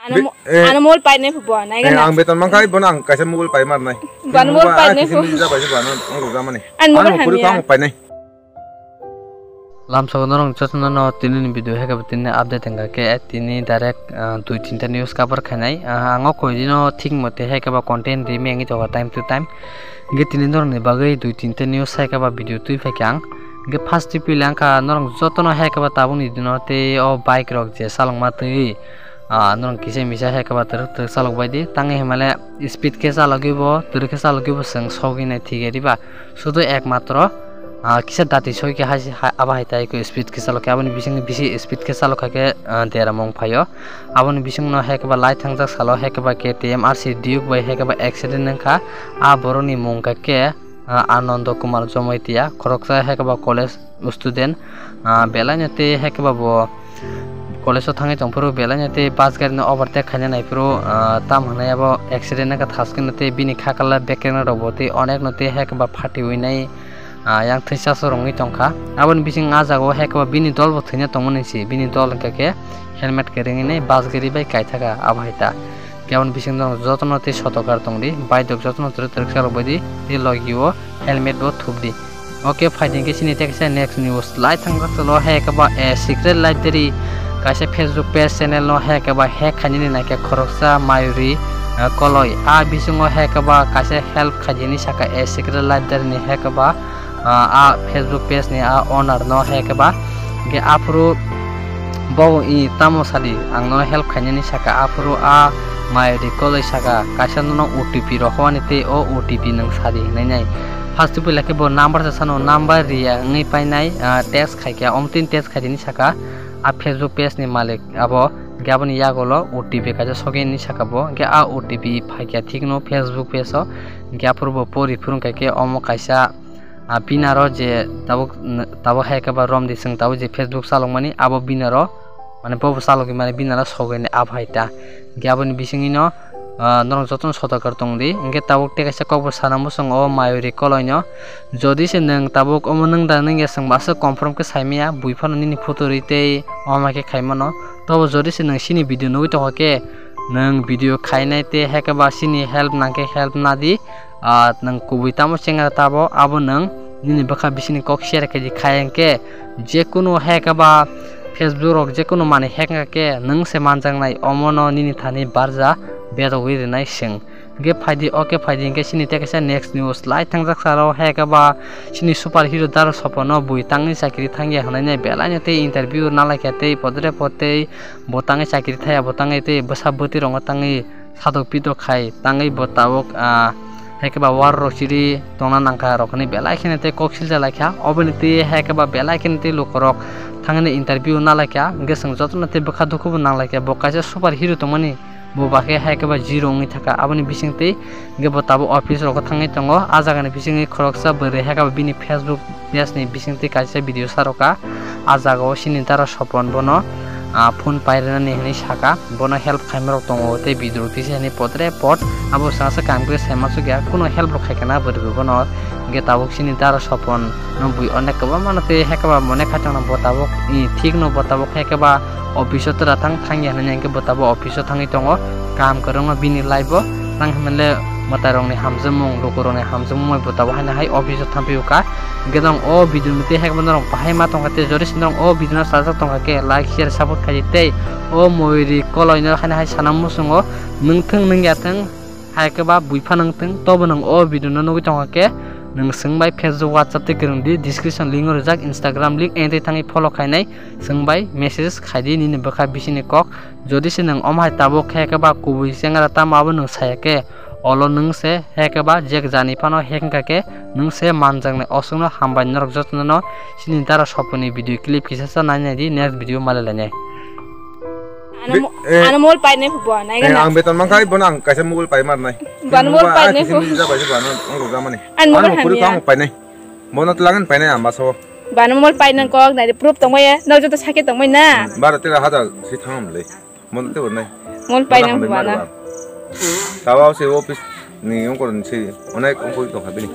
Ano mol pai ne phu bo nai ga ang beton mangkai bonang kaisa mul pai mar nai ban mol pai ne phu ja bai ba no ang ga mani an mo an puri kang pai nai lam so norong chotna no tinin video he ga tinne update nga ke tini direct 2-3 ta news cover khanai ango ko dino thik mote he ka ba content ri mengi to time to time ge tinin norong ne bagai 2-3 ta news he ka ba video tui fa kyang ge first pilang ka norong jotno he ka ba tabuni dino te o bike rok je salong ma tui norong kise misa he ka ba ter salok bai di tangi himale speed ke salogibo tur ke salogibo sang sogi nai thige riba শুধু একমাত্র किसा दाती सोई के हासी आबा हाइताय को speed के सालो के आबनि बिसिंग बिसि स्पीड के सालो के देरा मंग फायो आबनि बिसिंग न हेक बा लाइ थांजा सालो हेक बा केटीएम आरसी ड्यूक बाय हेक बा एक्सीडेंट नखा आ बरनि मंग के आनंद कुमार जमैतिया खरकसा हेक बा कॉलेज स्टूडेंट बेलानते हेक बा बो कॉलेज थांगे तंफोर बेलानते बास गाड़ी न ओवरटेक खाने नाइफोरो ताम हनायाबो एक्सीडेंट नखा थासकिनते बिनि खाकाला बेकेना रबोते अनेक नते हेक बा फाटी हुइनाय yang thisa sorongi tongkha abon bising ajago hekwa bini dol bo thina tongmonisi bini dol ke helmet keringi nei bus gari bai kaithaka abhaita keon bising dong jotno te sotokar tongdi bai dok jotno trek bodi te logiwo helmet bo thubdi okay fighting ke sini teksa next news lai thangra solo hekwa a secret library kaise facebook page channel no hekwa hack khani na ke khoroksa mayuri koloi a bisingo hekwa kaise help khajini saka a secret library ni hekwa a facebook page ni a owner no hekba ge afro bo I tamo sali ang no help khani saka afro a mai recall saka kasan no otp ro hwani te o otp nang sari nai nai first of all ke bo number sa sano number ria ngai pai nai text khaikya omtin text khadini saka a facebook page ni malik abo gabani yagolo otp kaja sogen ni saka bo ge a otp phaikya thik no facebook page o ge afro bo pori phurung ke omo kaisa binaro je tabo heka ba rom disang tabo je facebook salong mani abo binaro mane bobo salogi mane binara sogene abhaita gyaboni bisingino norong joton sotokar tongdi nge tabo tekasa kobor sanamo song o mayuri koloino jodi se nang tabo omo nang da nang yasang basa confirm ke saimia buifano nini photo rite oma ke khaimano tobo jodi se nang sini video noi to ke nang video khainai te heka ba sini help nangke help nadi nang kubitamo chenga tabo abo nang nini baka bisini kok share ke khayangke je kuno heka ba facebook rok je kuno mane heka ke nang se manjang nai omono nini thani barja bedo wi nai sing ge phaidi okay phaidi ke sini tekesa next news lai thangjak saro heka ba sini super hero dar sopono bui tangni sakri thangya hanai nai belanya te interview nalaikate podre pote botangi sakri thaya botangi te basaboti rong tangi sadok pido khai tangi botawok hekaba war rochiri tona nangka rokni belai khenete koksil jalakha oboniti hekaba belai khenete lokorok thangane interview nalakha gesang jotnate bokha dukubu nalakha bokaje super hero tomani bobake hekaba zero ngi thaka aboni bisingte ge botabo office rok thangai tongo ajagani bisingi khoroksa bore hekaba bini facebook page ni bisingte kaisa video saroka ajago sini tara sopon bono phone pairana ni hini saka bono help khaimrok tongo te video tise ni potre pot abo sasa kam kre semasu gya kuno help rok khaikana borgo bono ge tabuk sini tara sopon no bui onek ba manate hekaba mone khatang no botabok I thik no botabok hekaba office tara thang thangya nanya ge botabo office thangi tongo kam korong bini live tang hamle matarong ni hamjamung lokorong ni hamjamung moi botabo hana hai office thampiuka gedong o video mite hekba norong pahai ma tongate jori sinong o video na sajak tongake like share support khajite o moiri koloino hana hai sanam musungo nungthang nungyatang haikaba buifa nungthang tobo nang o video na nugi tongake nung singbai facebook whatsapp te kerungdi description link rojak instagram link ente thangi follow khainai singbai message khaidi ni bakha bisini kok jodi se nang omhai tabo khekaba kubui sengra tamabo nung sayake olo nung se hekaba jek jani pano hekka ke nung se manjang ne osungno hambai norok jotno no sini tara soponi video clip kisa nai di next video malalane ano mol pai ne phu bo nai ga ang beton mangkai bonang kaisa mul pai mar nai ban mol pai ne phu ja bai ba no ang ga mani an mo puri kang pai nai monat langan pai nai amba so ban mol pai nan kok nai proof tongmai no joto sake tongmai na barate ra hada si thangam le monate bon nai mol pai nan phu ba na tawa se office ni yung koron si onek ong ko to habini